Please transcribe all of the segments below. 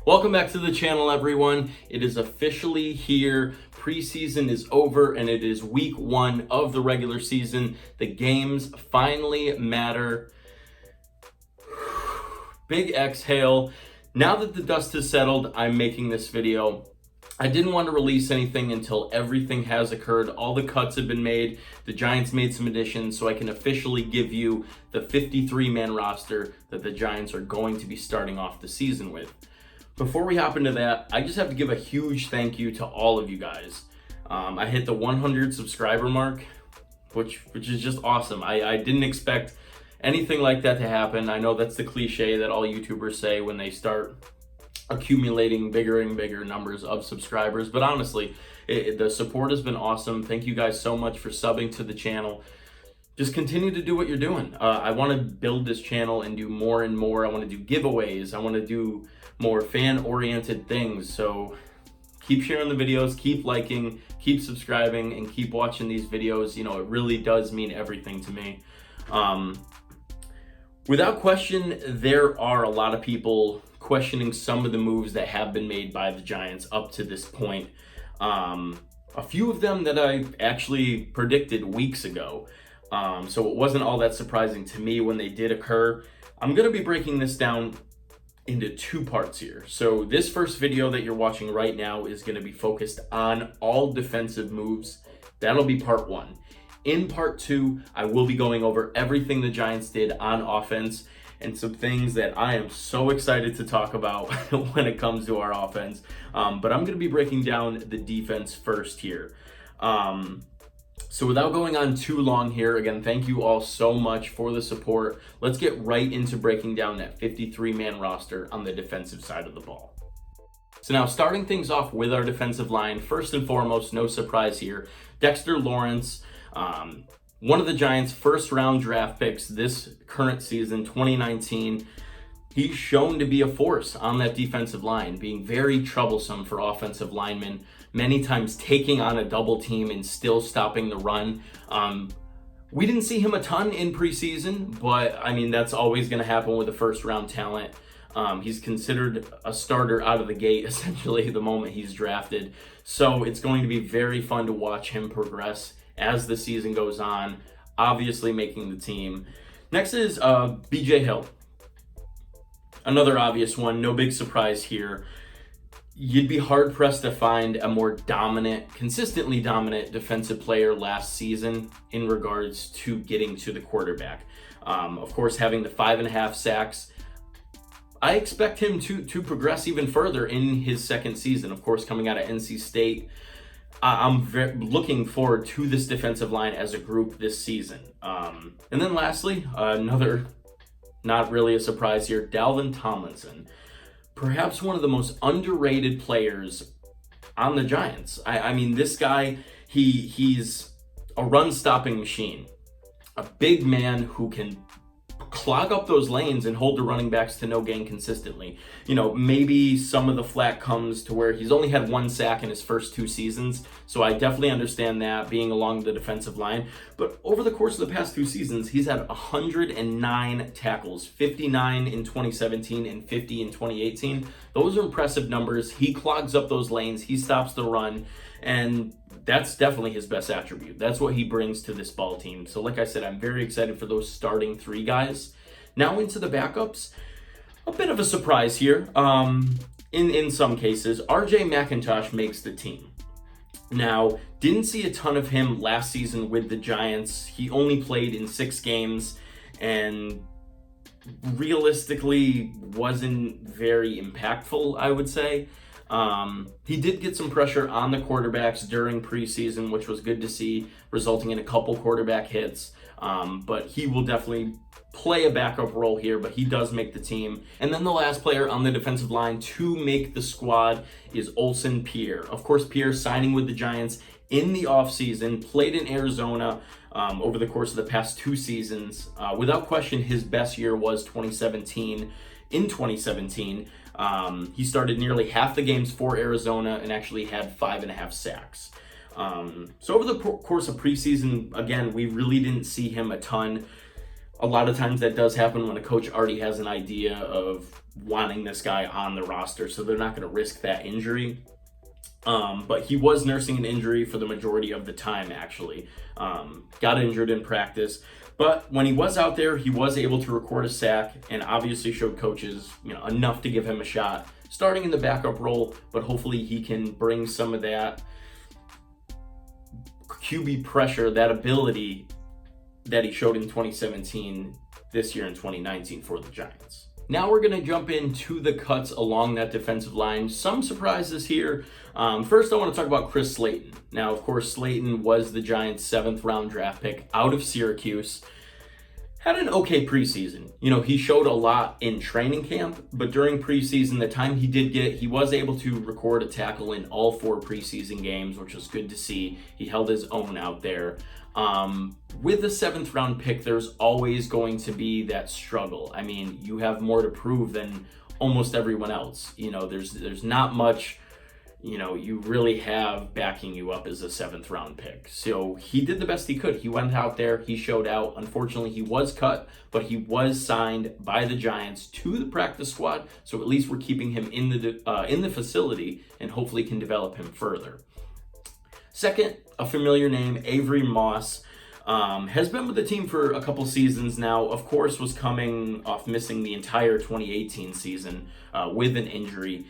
Welcome back to the channel, everyone. It is officially here. Preseason is over and it is week 1 of the regular season. The games finally matter. Big exhale. Now that the dust has settled, I'm making this video. I didn't want to release anything until everything has occurred. All the cuts have been made. The Giants made some additions, so I can officially give you the 53-man roster that the Giants are going to be starting off the season with. Before we hop into that, I just have to give a huge thank you to all of you guys. I hit the 100 subscriber mark, which is just awesome. I didn't expect anything like that to happen. I know that's the cliche that all YouTubers say when they start accumulating bigger and bigger numbers of subscribers. But honestly, the support has been awesome. Thank you guys so much for subbing to the channel. Just continue to do what you're doing. I want to build this channel and do more and more. I want to do giveaways. I want to do more fan-oriented things. So keep sharing the videos, keep liking, keep subscribing, and keep watching these videos. You know, it really does mean everything to me. Without question, there are a lot of people questioning some of the moves that have been made by the Giants up to this point. A few of them that I actually predicted weeks ago. So it wasn't all that surprising to me when they did occur. I'm going to be breaking this down into 2 parts here. So this first video that you're watching right now is going to be focused on all defensive moves. That'll be part 1. In part 2, I will be going over everything the Giants did on offense and some things that I am so excited to talk about when it comes to our offense. But I'm going to be breaking down the defense first here. So without going on too long here, again, thank you all so much for the support. Let's get right into breaking down that 53-man roster on the defensive side of the ball. So now starting things off with our defensive line, first and foremost, no surprise here, Dexter Lawrence, one of the Giants' first-round draft picks this current season, 2019. He's shown to be a force on that defensive line, being very troublesome for offensive linemen, many times taking on a double team and still stopping the run. We didn't see him a ton in preseason, but I mean, that's always going to happen with a first-round talent. He's considered a starter out of the gate, essentially, the moment he's drafted. So it's going to be very fun to watch him progress as the season goes on, obviously making the team. Next is BJ Hill. Another obvious one, no big surprise here. You'd be hard-pressed to find a more dominant, consistently dominant defensive player last season in regards to getting to the quarterback. Of course, having the 5.5 sacks, I expect him to progress even further in his second season. Of course, coming out of NC State, I'm looking forward to this defensive line as a group this season. And then lastly, another not really a surprise here, Dalvin Tomlinson. Perhaps one of the most underrated players on the Giants. I mean, this guy, he's a run-stopping machine. A big man who can clog up those lanes and hold the running backs to no gain consistently. You know, maybe some of the flack comes to where he's only had 1 sack in his first 2 seasons, so I definitely understand that being along the defensive line. But over the course of the past 2 seasons, he's had 109 tackles, 59 in 2017 and 50 in 2018. Those are impressive numbers. He clogs up those lanes, he stops the run, and that's definitely his best attribute. That's what he brings to this ball team. So like I said, I'm very excited for those starting 3 guys. Now into the backups. A bit of a surprise here. In some cases, RJ McIntosh makes the team. Now, didn't see a ton of him last season with the Giants. He only played in 6 games and realistically wasn't very impactful, I would say. He did get some pressure on the quarterbacks during preseason, which was good to see, resulting in a couple quarterback hits. But he will definitely play a backup role here, but he does make the team. And then the last player on the defensive line to make the squad is Olsen Pierre. Of course, Pierre signing with the Giants in the offseason, played in Arizona over the course of the past 2 seasons. Without question, his best year was 2017. In 2017, he started nearly half the games for Arizona and actually had 5.5 sacks. So over the course of preseason, again, we really didn't see him a ton. A lot of times that does happen when a coach already has an idea of wanting this guy on the roster, so they're not going to risk that injury. But he was nursing an injury for the majority of the time, actually. Got injured in practice. But when he was out there, he was able to record a sack and obviously showed coaches, enough to give him a shot, starting in the backup role, but hopefully he can bring some of that QB pressure, that ability that he showed in 2017 this year in 2019 for the Giants. Now we're going to jump into the cuts along that defensive line. Some surprises here. First, I want to talk about Chris Slayton. Now, of course, Slayton was the Giants' 7th round draft pick out of Syracuse. Had an okay preseason. He showed a lot in training camp, but during preseason, the time he did get, he was able to record a tackle in all 4 preseason games, which was good to see. He held his own out there. With the 7th round pick, there's always going to be that struggle. I mean, you have more to prove than almost everyone else. There's not much, you really have backing you up as a 7th round pick. So he did the best he could. He went out there, he showed out. Unfortunately, he was cut, but he was signed by the Giants to the practice squad. So at least we're keeping him in the facility and hopefully can develop him further. Second, a familiar name, Avery Moss, has been with the team for a couple seasons now. Of course, was coming off missing the entire 2018 season with an injury.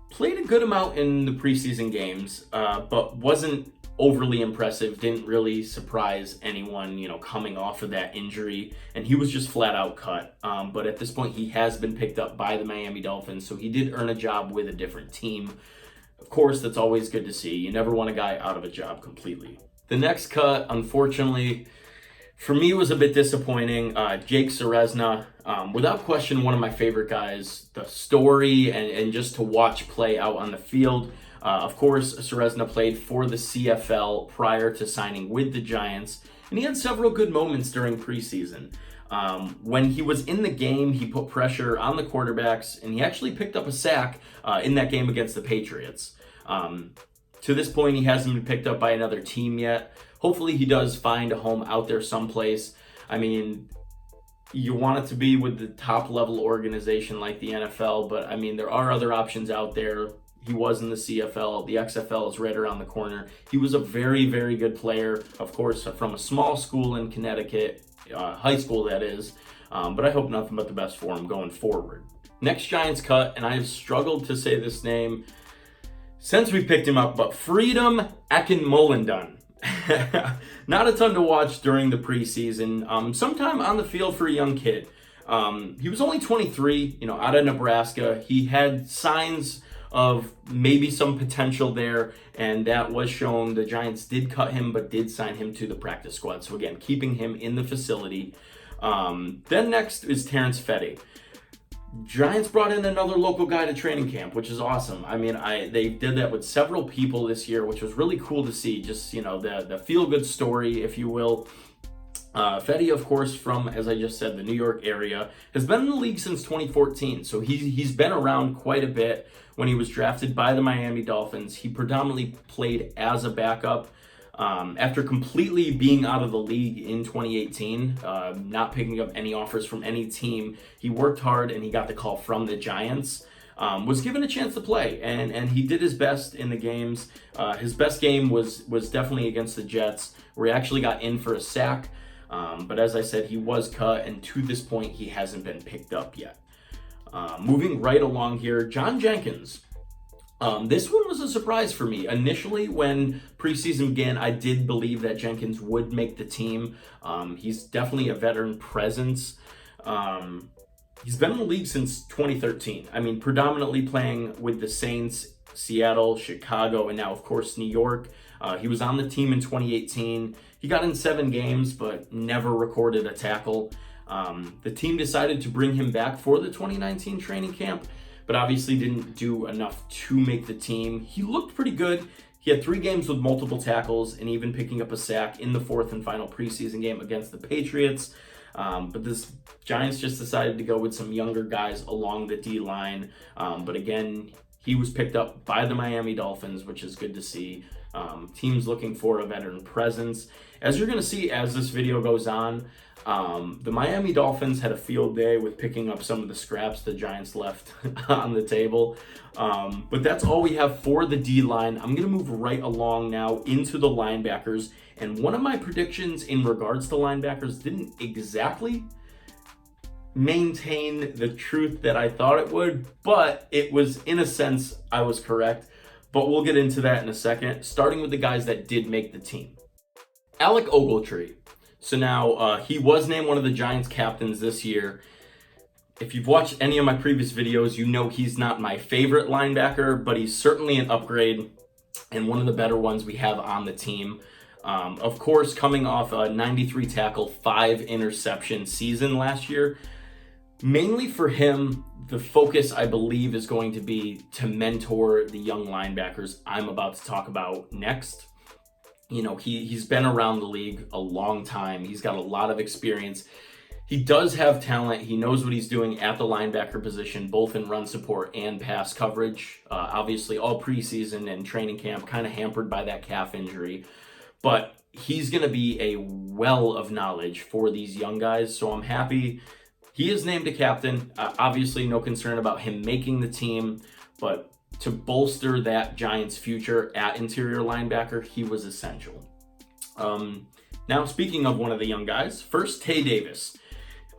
Played a good amount in the preseason games, but wasn't overly impressive. Didn't really surprise anyone, coming off of that injury. And he was just flat out cut. But at this point, he has been picked up by the Miami Dolphins, so he did earn a job with a different team. Of course, that's always good to see. You never want a guy out of a job completely. The next cut, unfortunately, for me was a bit disappointing. Jake Ceresna, without question, one of my favorite guys. The story and just to watch play out on the field. Of course, Ceresna played for the CFL prior to signing with the Giants, and he had several good moments during preseason. When he was in the game, he put pressure on the quarterbacks, and he actually picked up a sack in that game against the Patriots. To this point, he hasn't been picked up by another team yet. Hopefully, he does find a home out there someplace. I mean, you want it to be with the top-level organization like the NFL, but, I mean, there are other options out there. He was in the CFL. The XFL is right around the corner. He was a very, very good player, of course, from a small school in Connecticut, high school that is, but I hope nothing but the best for him going forward. Next Giants cut, and I have struggled to say this name since we picked him up, but Freedom Akinmolendan. Not a ton to watch during the preseason. Sometime on the field for a young kid. He was only 23, out of Nebraska. He had signs of maybe some potential there, and that was shown. The Giants did cut him, but did sign him to the practice squad. So again, keeping him in the facility. Then next is Terrence Fetty. Giants brought in another local guy to training camp, which is awesome. I mean, they did that with several people this year, which was really cool to see. Just, the feel-good story, if you will. Fetty, of course, from, as I just said, the New York area, has been in the league since 2014. So he's been around quite a bit. When he was drafted by the Miami Dolphins, he predominantly played as a backup. After completely being out of the league in 2018, not picking up any offers from any team, he worked hard and he got the call from the Giants. Was given a chance to play, and he did his best in the games. His best game was definitely against the Jets, where he actually got in for a sack. But as I said, he was cut, and to this point, he hasn't been picked up yet. Moving right along here, Jordi Jenkins. This one was a surprise for me. Initially, when preseason began, I did believe that Jenkins would make the team. He's definitely a veteran presence. He's been in the league since 2013. I mean, predominantly playing with the Saints, Seattle, Chicago, and now, of course, New York. He was on the team in 2018. He got in 7 games, but never recorded a tackle. The team decided to bring him back for the 2019 training camp, but obviously didn't do enough to make the team. He looked pretty good. He had 3 games with multiple tackles and even picking up a sack in the 4th and final preseason game against the Patriots. But this Giants just decided to go with some younger guys along the D-line. But again, he was picked up by the Miami Dolphins, which is good to see. Teams looking for a veteran presence. As you're going to see as this video goes on, the Miami Dolphins had a field day with picking up some of the scraps the Giants left on the table. But that's all we have for the D-line. I'm going to move right along now into the linebackers. And one of my predictions in regards to linebackers didn't exactly maintain the truth that I thought it would, but it was, in a sense, I was correct. But we'll get into that in a second, starting with the guys that did make the team. Alec Ogletree. So now he was named one of the Giants captains this year. If you've watched any of my previous videos, you know he's not my favorite linebacker, but he's certainly an upgrade and one of the better ones we have on the team. Of course, coming off a 93 tackle, 5 interception season last year, mainly for him, the focus, I believe, is going to be to mentor the young linebackers I'm about to talk about next. You know, he's been around the league a long time. He's got a lot of experience. He does have talent. He knows what he's doing at the linebacker position, both in run support and pass coverage. Obviously, all preseason and training camp kind of hampered by that calf injury. But he's going to be a well of knowledge for these young guys. So I'm happy he is named a captain. Obviously, no concern about him making the team. But to bolster that Giants' future at interior linebacker, he was essential. Now, speaking of one of the young guys, first, Tay Davis.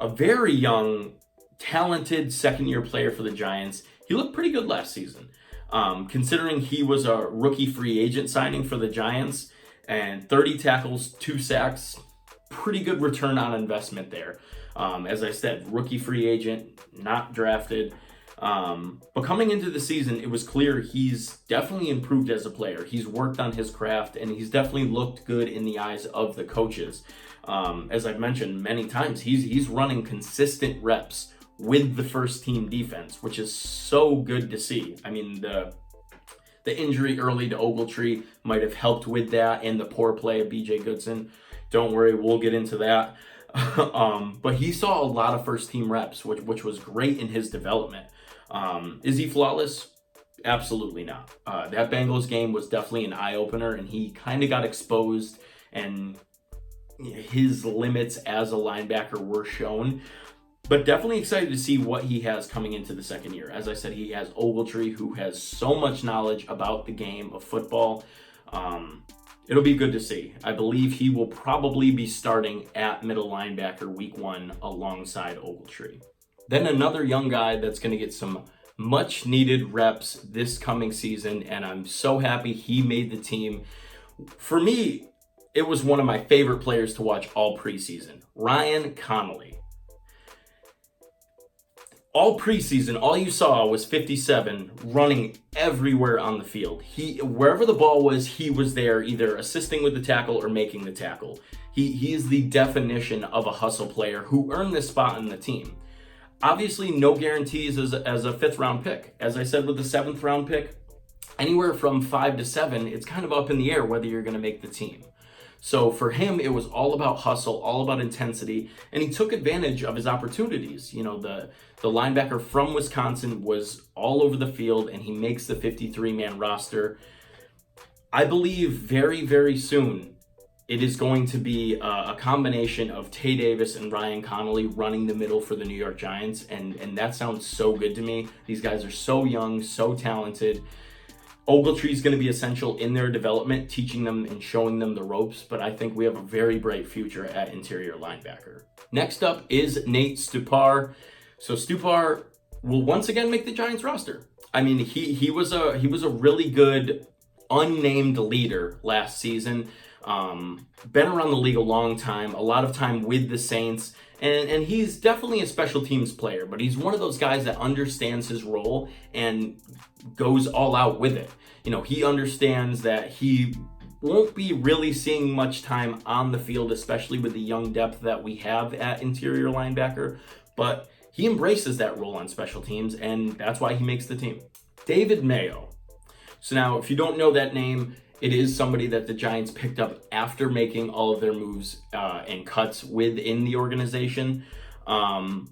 A very young, talented second-year player for the Giants. He looked pretty good last season, considering he was a rookie free agent signing for the Giants, and 30 tackles, 2 sacks, pretty good return on investment there. As I said, rookie free agent, not drafted. But coming into the season, it was clear he's definitely improved as a player. He's worked on his craft, and he's definitely looked good in the eyes of the coaches. As I've mentioned many times, he's running consistent reps with the first team defense, which is so good to see. I mean, the injury early to Ogletree might have helped with that, and the poor play of BJ Goodson. Don't worry, we'll get into that. But he saw a lot of first team reps, which was great in his development. Is he flawless? Absolutely not. That Bengals game was definitely an eye-opener, and he kind of got exposed, and his limits as a linebacker were shown. But definitely excited to see what he has coming into the second year. As I said, he has Ogletree, who has so much knowledge about the game of football. It'll be good to see. I believe he will probably be starting at middle linebacker week 1 alongside Ogletree. Then another young guy that's going to get some much needed reps this coming season, and I'm so happy he made the team. For me, it was one of my favorite players to watch all preseason, Ryan Connolly. All preseason, all you saw was 57 running everywhere on the field. Wherever the ball was, he was there, either assisting with the tackle or making the tackle. He is the definition of a hustle player who earned this spot in the team. Obviously, no guarantees as a 5th round pick. As I said with the 7th round pick, anywhere from 5 to 7, it's kind of up in the air whether you're going to make the team. So for him, it was all about hustle, all about intensity, and he took advantage of his opportunities. You know, the linebacker from Wisconsin was all over the field, and he makes the 53-man roster. I believe very, very soon it is going to be a combination of Tay Davis and Ryan Connolly running the middle for the New York Giants, and that sounds so good to me. These guys are so young, so talented. Ogletree is going to be essential in their development, teaching them and showing them the ropes, but I think we have a very bright future at interior linebacker. Next up is Nate Stupar. So Stupar will once again make the Giants roster. I mean, he was a really good unnamed leader last season. Been around the league a long time, a lot of time with the Saints, and he's definitely a special teams player, but he's one of those guys that understands his role and goes all out with it. You know, he understands that he won't be really seeing much time on the field, especially with the young depth that we have at interior linebacker, but he embraces that role on special teams, and that's why he makes the team. David Mayo. So now, if you don't know that name, it is somebody that the Giants picked up after making all of their moves and cuts within the organization.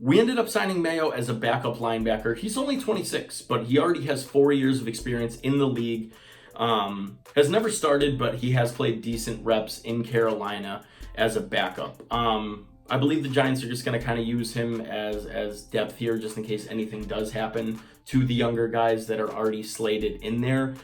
We ended up signing Mayo as a backup linebacker. He's only 26, but he already has 4 years of experience in the league. Has never started, but he has played decent reps in Carolina as a backup. I believe the Giants are just going to kind of use him as depth here, just in case anything does happen to the younger guys that are already slated in there.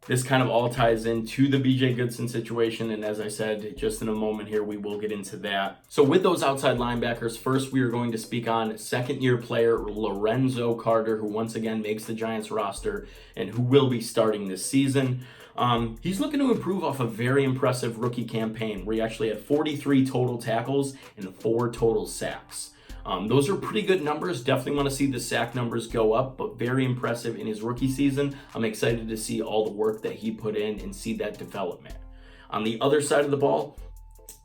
This kind of all ties into the BJ Goodson situation, and as I said, just in a moment here, we will get into that. So with those outside linebackers, first we are going to speak on second-year player Lorenzo Carter, who once again makes the Giants roster and who will be starting this season. He's looking to improve off a very impressive rookie campaign where he actually had 43 total tackles and 4 total sacks. Those are pretty good numbers. Definitely want to see the sack numbers go up, but very impressive in his rookie season. I'm excited to see all the work that he put in and see that development. On the other side of the ball,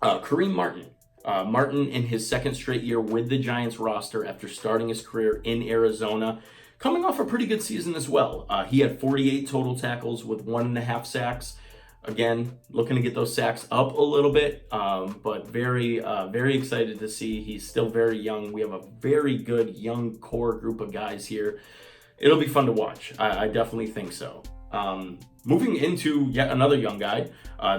Kareem Martin. Martin in his second straight year with the Giants roster after starting his career in Arizona. Coming off a pretty good season as well. He had 48 total tackles with 1.5 sacks. Again, looking to get those sacks up a little bit, but very excited to see. He's still very young. We have a very good young core group of guys here. It'll be fun to watch. I definitely think so. Moving into yet another young guy,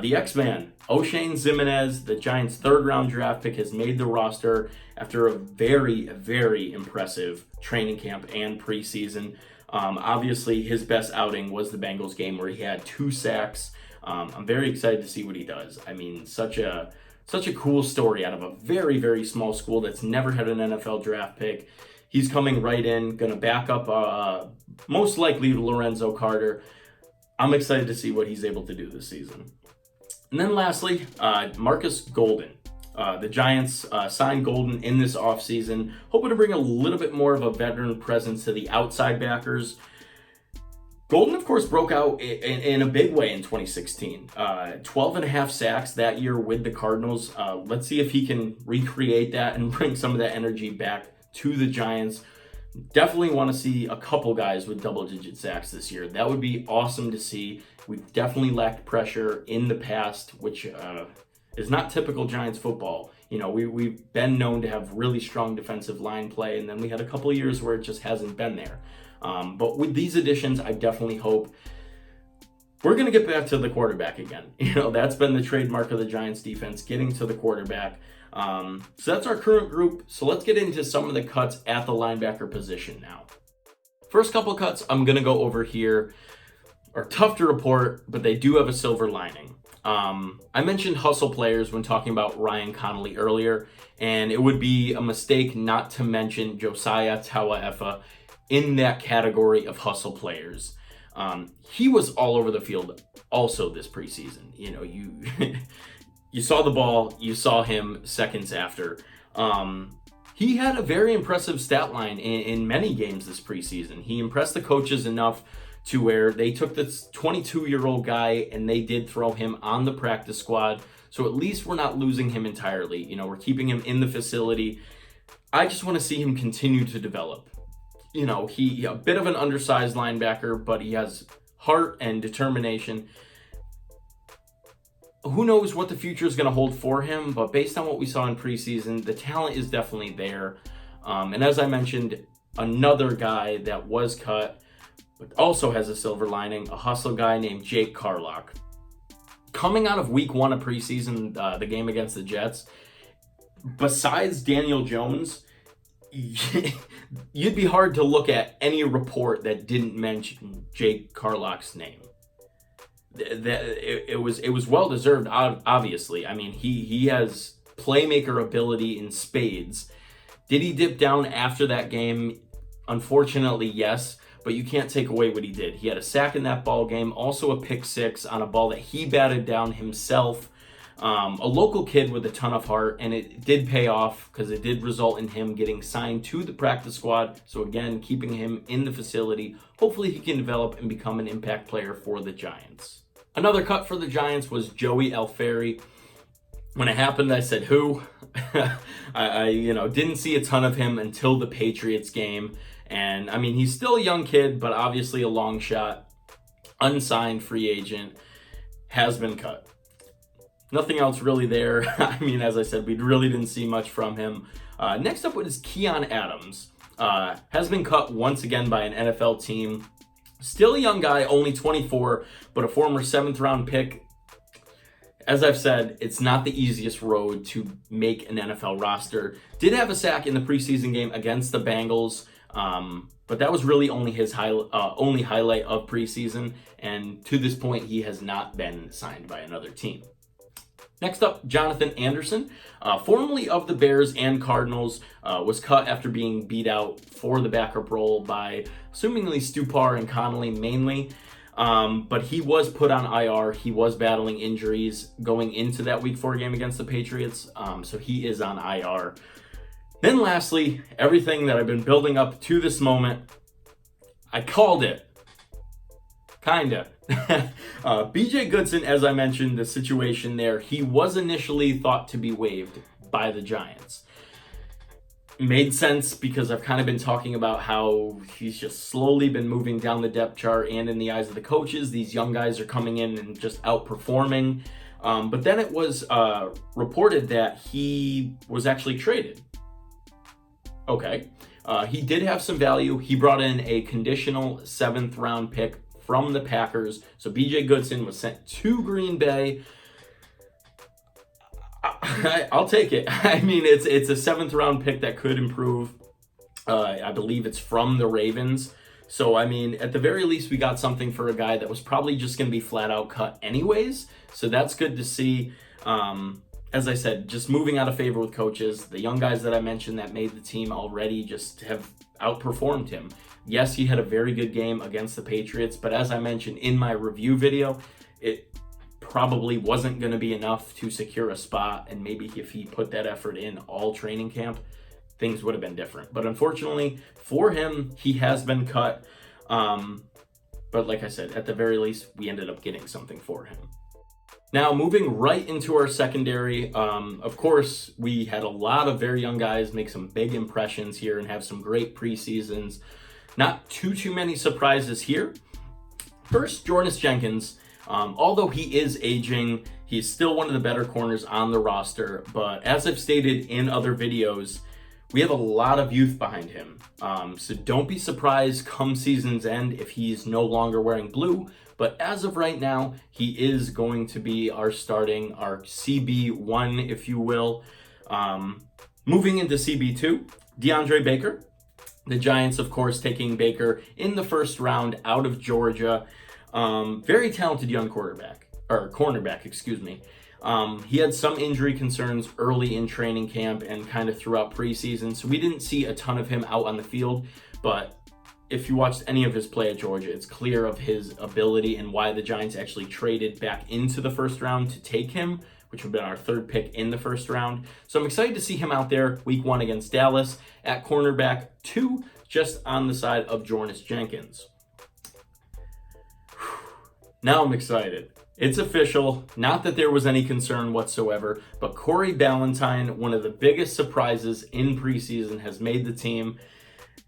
the X-Man, Oshane Ximines, the Giants' third-round draft pick, has made the roster after a very impressive training camp and preseason. Obviously, his best outing was the Bengals game where he had 2 sacks. I'm very excited to see what he does. I mean, such a cool story out of a very small school that's never had an NFL draft pick. He's coming right in, going to back up most likely Lorenzo Carter. I'm excited to see what he's able to do this season. And then lastly, Marcus Golden. The Giants signed Golden in this offseason, hoping to bring a little bit more of a veteran presence to the outside backers. Golden, of course, broke out in a big way in 2016. 12.5 sacks that year with the Cardinals. Let's see if he can recreate that and bring some of that energy back to the Giants. Definitely want to see a couple guys with double-digit sacks this year. That would be awesome to see. We've definitely lacked pressure in the past, which is not typical Giants football. You know, we've been known to have really strong defensive line play, and then we had a couple of years where it just hasn't been there. But with these additions, I definitely hope we're going to get back to the quarterback again. You know, that's been the trademark of the Giants defense, getting to the quarterback. So that's our current group. So let's get into some of the cuts at the linebacker position now. First couple cuts I'm going to go over here are tough to report, but they do have a silver lining. I mentioned hustle players when talking about Ryan Connolly earlier, and it would be a mistake not to mention Josiah Tawaefa in that category of hustle players. He was all over the field also this preseason. You know, you saw the ball, you saw him seconds after. He had a very impressive stat line in many games this preseason. He impressed the coaches enough to where they took this 22-year-old guy and they did throw him on the practice squad. So at least we're not losing him entirely. You know, we're keeping him in the facility. I just want to see him continue to develop. You know, he a bit of an undersized linebacker, but he has heart and determination. Who knows what the future is going to hold for him, but based on what we saw in preseason, the talent is definitely there. And as I mentioned, another guy that was cut, but also has a silver lining, a hustle guy named Jake Carlock. Coming out of week 1 of preseason, the game against the Jets, besides Daniel Jones, you'd be hard to look at any report that didn't mention Jake Carlock's name. It was well deserved, obviously. I mean, he has playmaker ability in spades. Did he dip down after that game? Unfortunately, yes, but you can't take away what he did. He had a sack in that ball game, also a pick six on a ball that he batted down himself. A local kid with a ton of heart, and it did pay off because it did result in him getting signed to the practice squad. So again, keeping him in the facility. Hopefully he can develop and become an impact player for the Giants. Another cut for the Giants was Joey Alfieri. When it happened, I said, who? I didn't see a ton of him until the Patriots game. And I mean, he's still a young kid, but obviously a long shot. Unsigned free agent, has been cut. Nothing else really there. I mean, as I said, we really didn't see much from him. Next up was Keon Adams. Has been cut once again by an NFL team. Still a young guy, only 24, but a former 7th round pick. As I've said, it's not the easiest road to make an NFL roster. Did have a sack in the preseason game against the Bengals, but that was really only his only highlight of preseason. And to this point, he has not been signed by another team. Next up, Jonathan Anderson, formerly of the Bears and Cardinals, was cut after being beat out for the backup role by assumingly Stupar and Connolly mainly. But he was put on IR. He was battling injuries going into that Week 4 game against the Patriots, so he is on IR. Then lastly, everything that I've been building up to this moment, I called it. Kinda. BJ Goodson, as I mentioned, the situation there, he was initially thought to be waived by the Giants. Made sense because I've kind of been talking about how he's just slowly been moving down the depth chart, and in the eyes of the coaches, these young guys are coming in and just outperforming. But then it was reported that he was actually traded. Okay. He did have some value. He brought in a conditional 7th round pick from the Packers. So BJ Goodson was sent to Green Bay. I'll take it. I mean, it's a 7th round pick that could improve. I believe it's from the Ravens. So, I mean, at the very least, we got something for a guy that was probably just going to be flat out cut anyways. So that's good to see. As I said, just moving out of favor with coaches. The young guys that I mentioned that made the team already just have outperformed him. Yes, he had a very good game against the Patriots, but as I mentioned in my review video, it probably wasn't going to be enough to secure a spot, and maybe if he put that effort in all training camp, things would have been different. But unfortunately for him, he has been cut. But like I said, at the very least, we ended up getting something for him. Now, moving right into our secondary, of course, we had a lot of very young guys make some big impressions here and have some great preseasons. Not too many surprises here. First, Jordi Jenkins. Although he is aging, he's still one of the better corners on the roster. But as I've stated in other videos, we have a lot of youth behind him. So don't be surprised come season's end if he's no longer wearing blue. But as of right now, he is going to be our CB1, if you will. Moving into CB2, DeAndre Baker. The Giants, of course, taking Baker in the 1st round out of Georgia. Very talented young cornerback, excuse me. He had some injury concerns early in training camp and kind of throughout preseason, so we didn't see a ton of him out on the field. But if you watched any of his play at Georgia, it's clear of his ability and why the Giants actually traded back into the 1st round to take him, which would have been our 3rd pick in the 1st round. So I'm excited to see him out there Week 1 against Dallas at cornerback 2, just on the side of Jordi Jenkins. Now I'm excited. It's official. Not that there was any concern whatsoever, but Corey Ballentine, one of the biggest surprises in preseason, has made the team.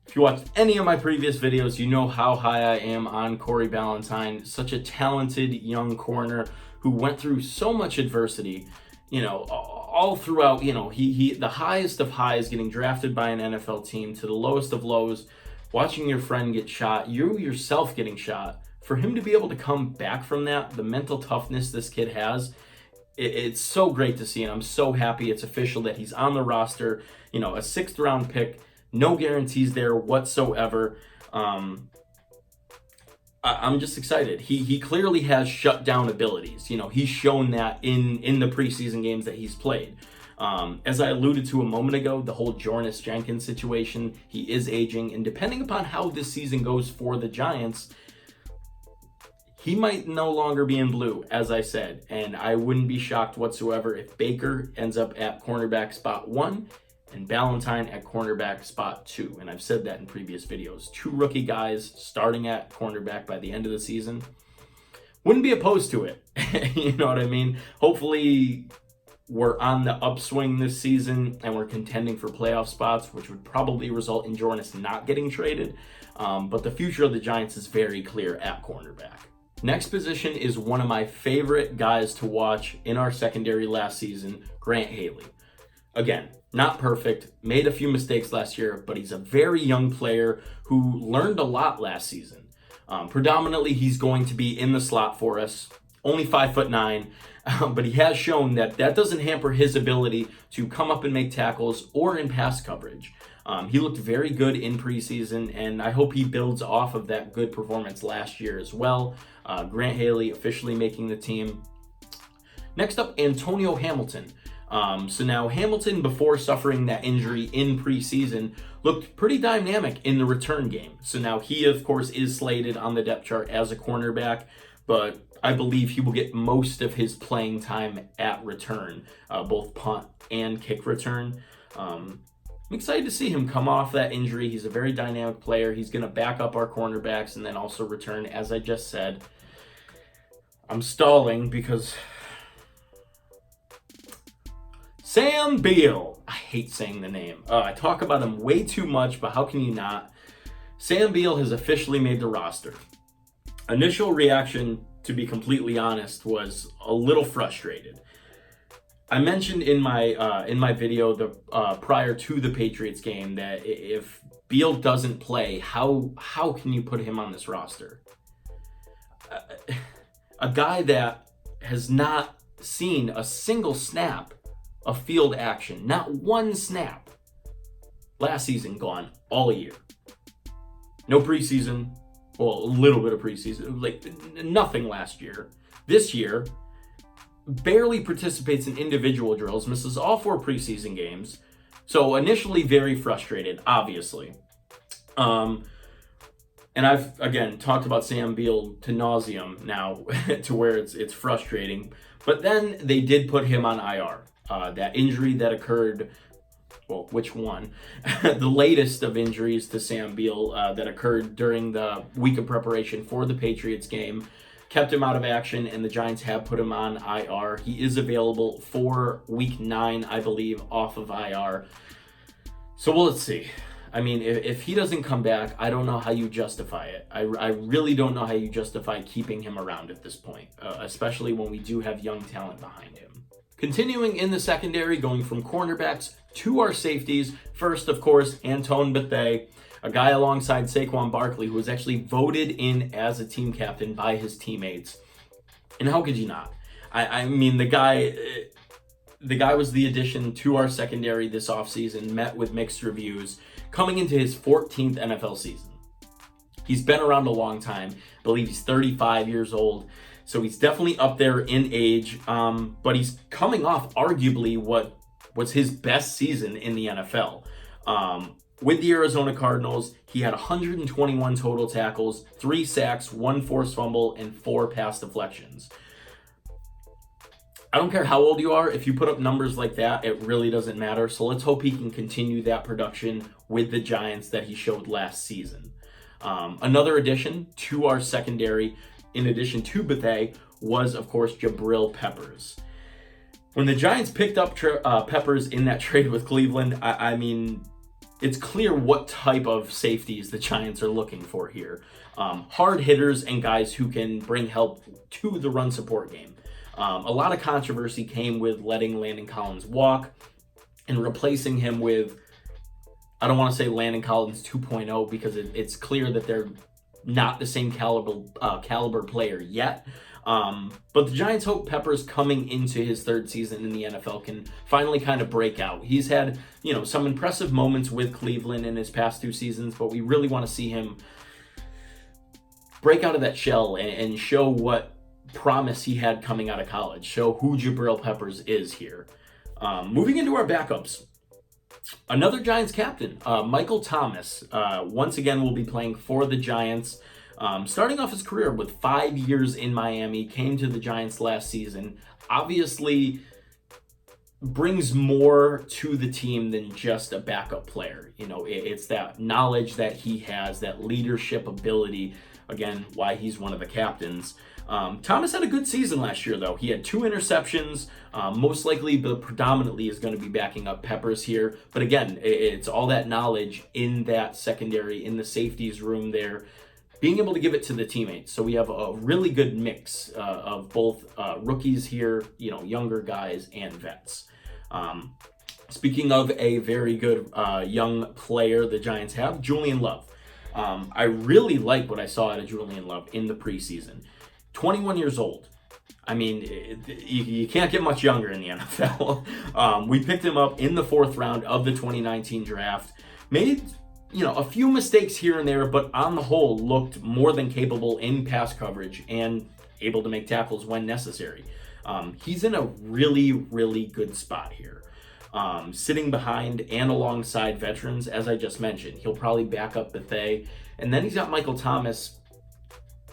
If you watched any of my previous videos, you know how high I am on Corey Ballentine. Such a talented young corner who went through so much adversity, all throughout, he the highest of highs, getting drafted by an NFL team, to the lowest of lows, watching your friend get shot, you yourself getting shot. For him to be able to come back from that, the mental toughness this kid has, it's so great to see, and I'm so happy it's official that he's on the roster. A 6th round pick, no guarantees there whatsoever. I'm just excited. He clearly has shutdown abilities. He's shown that in the preseason games that he's played. As I alluded to a moment ago, the whole Jordi Jenkins situation, he is aging, and depending upon how this season goes for the Giants, he might no longer be in blue, as I said, and I wouldn't be shocked whatsoever if Baker ends up at cornerback spot 1 and Ballentine at cornerback spot 2. And I've said that in previous videos. 2 rookie guys starting at cornerback by the end of the season. Wouldn't be opposed to it. You know what I mean? Hopefully we're on the upswing this season and we're contending for playoff spots, which would probably result in Jordi not getting traded. But the future of the Giants is very clear at cornerback. Next position is one of my favorite guys to watch in our secondary last season, Grant Haley. Again, not perfect, made a few mistakes last year, but he's a very young player who learned a lot last season. Predominantly, he's going to be in the slot for us. Only 5'9", but he has shown that doesn't hamper his ability to come up and make tackles or in pass coverage. He looked very good in preseason, and I hope he builds off of that good performance last year as well. Grant Haley officially making the team. Next up, Antonio Hamilton. So now Hamilton, before suffering that injury in preseason, looked pretty dynamic in the return game. So now he, of course, is slated on the depth chart as a cornerback, but I believe he will get most of his playing time at return, both punt and kick return. I'm excited to see him come off that injury. He's a very dynamic player. He's going to back up our cornerbacks and then also return, as I just said. I'm stalling because Sam Beal. I hate saying the name. I talk about him way too much, but how can you not? Sam Beal has officially made the roster. Initial reaction, to be completely honest, was a little frustrated. I mentioned in my video prior to the Patriots game that if Beal doesn't play, how can you put him on this roster? A guy that has not seen a single snap of field action, not one snap. Last season gone all year. No preseason. Well, a little bit of preseason, like nothing last year. This year, barely participates in individual drills, misses all 4 preseason games. So initially very frustrated, obviously. And I've, again, talked about Sam Beal to nauseum now to where it's frustrating. But then they did put him on IR. That injury that occurred, well, which one? The latest of injuries to Sam Beal that occurred during the week of preparation for the Patriots game kept him out of action, and the Giants have put him on IR. He is available for week 9, I believe, off of IR. So well, let's see. I mean, if he doesn't come back, I don't know how you justify it. I really don't know how you justify keeping him around at this point, especially when we do have young talent behind him. Continuing in the secondary, going from cornerbacks to our safeties. First, of course, Antoine Bethea, a guy alongside Saquon Barkley, who was actually voted in as a team captain by his teammates. And how could you not? I mean, the guy was the addition to our secondary this offseason, met with mixed reviews, coming into his 14th NFL season. He's been around a long time. I believe he's 35 years old. So he's definitely up there in age, but he's coming off arguably what was his best season in the NFL. With the Arizona Cardinals, he had 121 total tackles, 3 sacks, 1 forced fumble, and 4 pass deflections. I don't care how old you are, if you put up numbers like that, it really doesn't matter. So let's hope he can continue that production with the Giants that he showed last season. Another addition to our secondary, in addition to Bethea, was, of course, Jabril Peppers. When the Giants picked up Peppers in that trade with Cleveland, I mean, it's clear what type of safeties the Giants are looking for here. Hard hitters and guys who can bring help to the run support game. A lot of controversy came with letting Landon Collins walk and replacing him with, I don't want to say Landon Collins 2.0 because it's clear that they're not the same caliber player yet. But the Giants hope Peppers, coming into his 3rd season in the NFL, can finally kind of break out. He's had, some impressive moments with Cleveland in his past 2 seasons, but we really want to see him break out of that shell and show what promise he had coming out of college. Show who Jabril Peppers is here. Moving into our backups. Another Giants captain, Michael Thomas, once again will be playing for the Giants. Starting off his career with 5 years in Miami, came to the Giants last season. Obviously brings more to the team than just a backup player. It's that knowledge that he has, that leadership ability. Again, why he's one of the captains. Thomas had a good season last year, though. He had 2 interceptions. Most likely, but predominantly is going to be backing up Peppers here. But again, it's all that knowledge in that secondary, in the safeties room there, being able to give it to the teammates. So we have a really good mix of both rookies here, younger guys and vets. Speaking of a very good young player the Giants have, Julian Love. I really like what I saw out of Julian Love in the preseason. 21 years old. I mean, you can't get much younger in the NFL. We picked him up in the 4th round of the 2019 draft. Made, a few mistakes here and there, but on the whole looked more than capable in pass coverage and able to make tackles when necessary. He's in a really, really good spot here. Sitting behind and alongside veterans, as I just mentioned. He'll probably back up Bethea. And then he's got Michael Thomas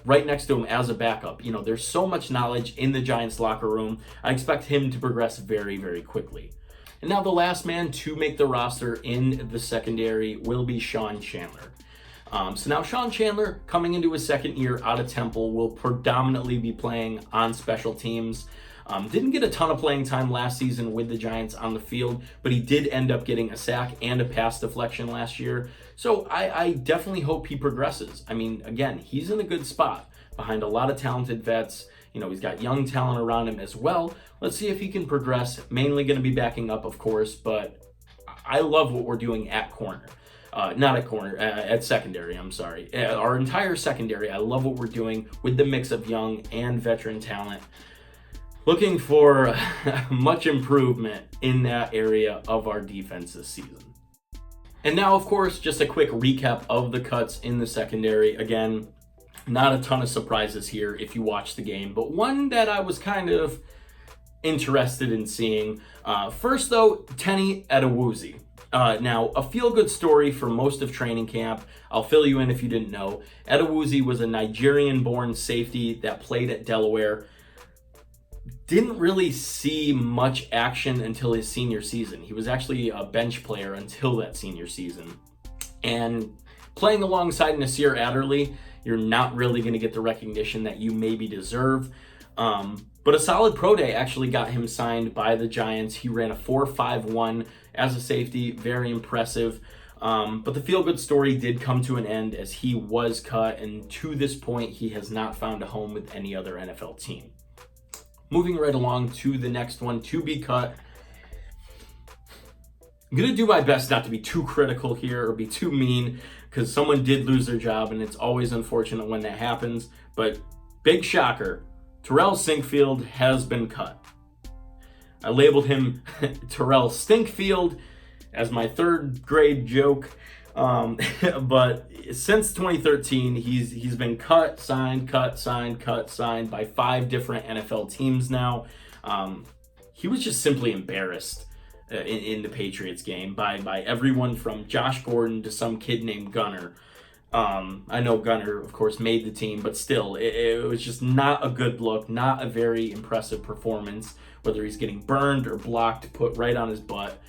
right next to him as a backup. There's so much knowledge in the Giants locker room. I expect him to progress very, very quickly. And now the last man to make the roster in the secondary will be Sean Chandler. So now Sean Chandler, coming into his 2nd year out of Temple, will predominantly be playing on special teams. Didn't get a ton of playing time last season with the Giants on the field, but he did end up getting a sack and a pass deflection last year. So I definitely hope he progresses. I mean, again, he's in a good spot behind a lot of talented vets. He's got young talent around him as well. Let's see if he can progress. Mainly going to be backing up, of course, but I love what we're doing at corner. Not at corner, at secondary, I'm sorry. Our entire secondary, I love what we're doing with the mix of young and veteran talent. Looking for much improvement in that area of our defense this season. And now, of course, just a quick recap of the cuts in the secondary. Again, not a ton of surprises here if you watch the game, but one that I was kind of interested in seeing. First, though, Tenny Adewuzi. Now, a feel-good story for most of training camp. I'll fill you in if you didn't know. Adewuzi was a Nigerian-born safety that played at Delaware. Didn't really see much action until his senior season. He was actually a bench player until that senior season. And playing alongside Nasir Adderley, you're not really going to get the recognition that you maybe deserve. But a solid pro day actually got him signed by the Giants. He ran a 4.51 as a safety, very impressive. But the feel-good story did come to an end as he was cut, and to this point, he has not found a home with any other NFL team. Moving right along to the next one to be cut. I'm going to do my best not to be too critical here or be too mean, because someone did lose their job, and it's always unfortunate when that happens. But big shocker, Terrell Stinkfield has been cut. I labeled him Terrell Stinkfield as my 3rd grade joke. But since 2013, he's been cut, signed by 5 different NFL teams now. He was just simply embarrassed in the Patriots game by everyone from Josh Gordon to some kid named Gunner. I know Gunner, of course, made the team, but still, it was just not a good look, not a very impressive performance, whether he's getting burned or blocked, put right on his butt.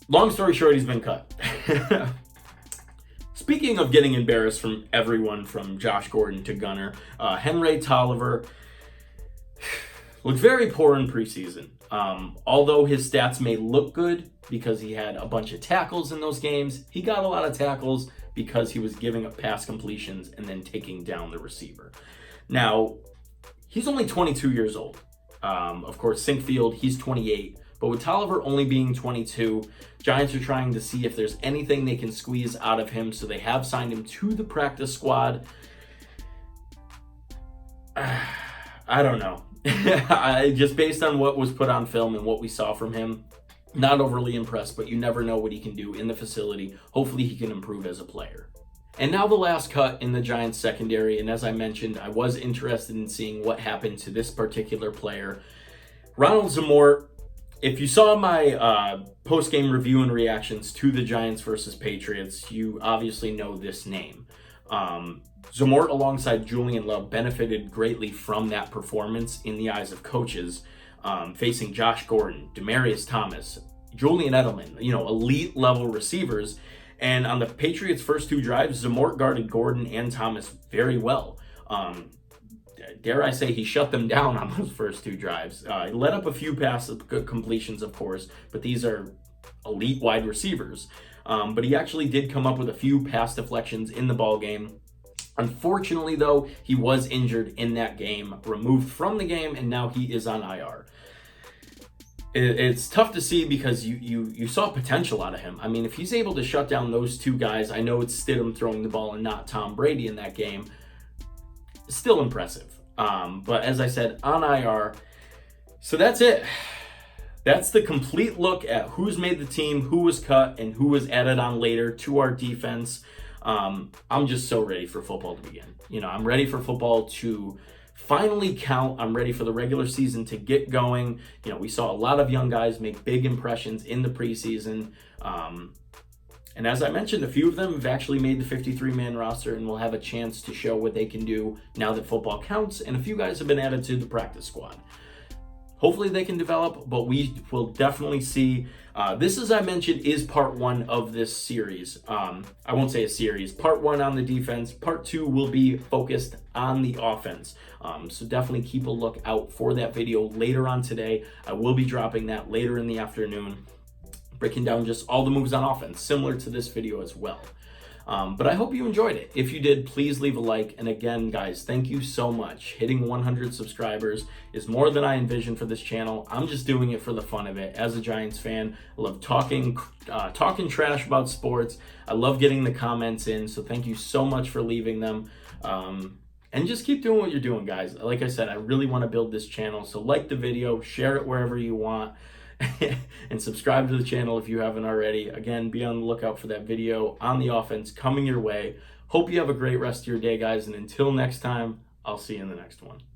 Long story short, he's been cut. Speaking of getting embarrassed from everyone from Josh Gordon to Gunner, Henry Tolliver looked very poor in preseason. Although his stats may look good because he had a bunch of tackles in those games, he got a lot of tackles because he was giving up pass completions and then taking down the receiver. Now, he's only 22 years old. Of course, Stinkfield, he's 28. But with Tolliver only being 22, Giants are trying to see if there's anything they can squeeze out of him, so they have signed him to the practice squad. I don't know. Just based on what was put on film and what we saw from him, not overly impressed, but you never know what he can do in the facility. Hopefully he can improve as a player. And now the last cut in the Giants secondary, and as I mentioned, I was interested in seeing what happened to this particular player. Ronald Zamort. If you saw my post-game review and reactions to the Giants versus Patriots, you obviously know this name. Zamort alongside Julian Love benefited greatly from that performance in the eyes of coaches, facing Josh Gordon, Demaryius Thomas, Julian Edelman, elite level receivers. And on the Patriots' first 2 drives, Zamort guarded Gordon and Thomas very well. Dare I say he shut them down on those first 2 drives. He let up a few pass completions, of course, but these are elite wide receivers. But he actually did come up with a few pass deflections in the ball game. Unfortunately, though, he was injured in that game, removed from the game, and now he is on IR. it's tough to see because you saw potential out of him. I mean, if he's able to shut down those two guys, I know it's Stidham throwing the ball and not Tom Brady in that game, still impressive. But as I said, on IR. So that's it. That's the complete look at who's made the team, who was cut, and who was added on later to our defense. I'm just so ready for football to begin. I'm ready for football to finally count. I'm ready for the regular season to get going. We saw a lot of young guys make big impressions in the preseason. And as I mentioned, a few of them have actually made the 53-man roster and will have a chance to show what they can do now that football counts. And a few guys have been added to the practice squad. Hopefully they can develop, but we will definitely see. This, as I mentioned, is part one of this series. I won't say a series. Part one on the defense. Part two will be focused on the offense. So definitely keep a look out for that video later on today. I will be dropping that later in the afternoon, breaking down just all the moves on offense, similar to this video as well. But I hope you enjoyed it. If you did, please leave a like. And again, guys, thank you so much. Hitting 100 subscribers is more than I envisioned for this channel. I'm just doing it for the fun of it. As a Giants fan, I love talking trash about sports. I love getting the comments in. So thank you so much for leaving them. And just keep doing what you're doing, guys. Like I said, I really want to build this channel. So like the video, share it wherever you want. And subscribe to the channel if you haven't already. Again, be on the lookout for that video on the offense coming your way. Hope you have a great rest of your day, guys. And until next time, I'll see you in the next one.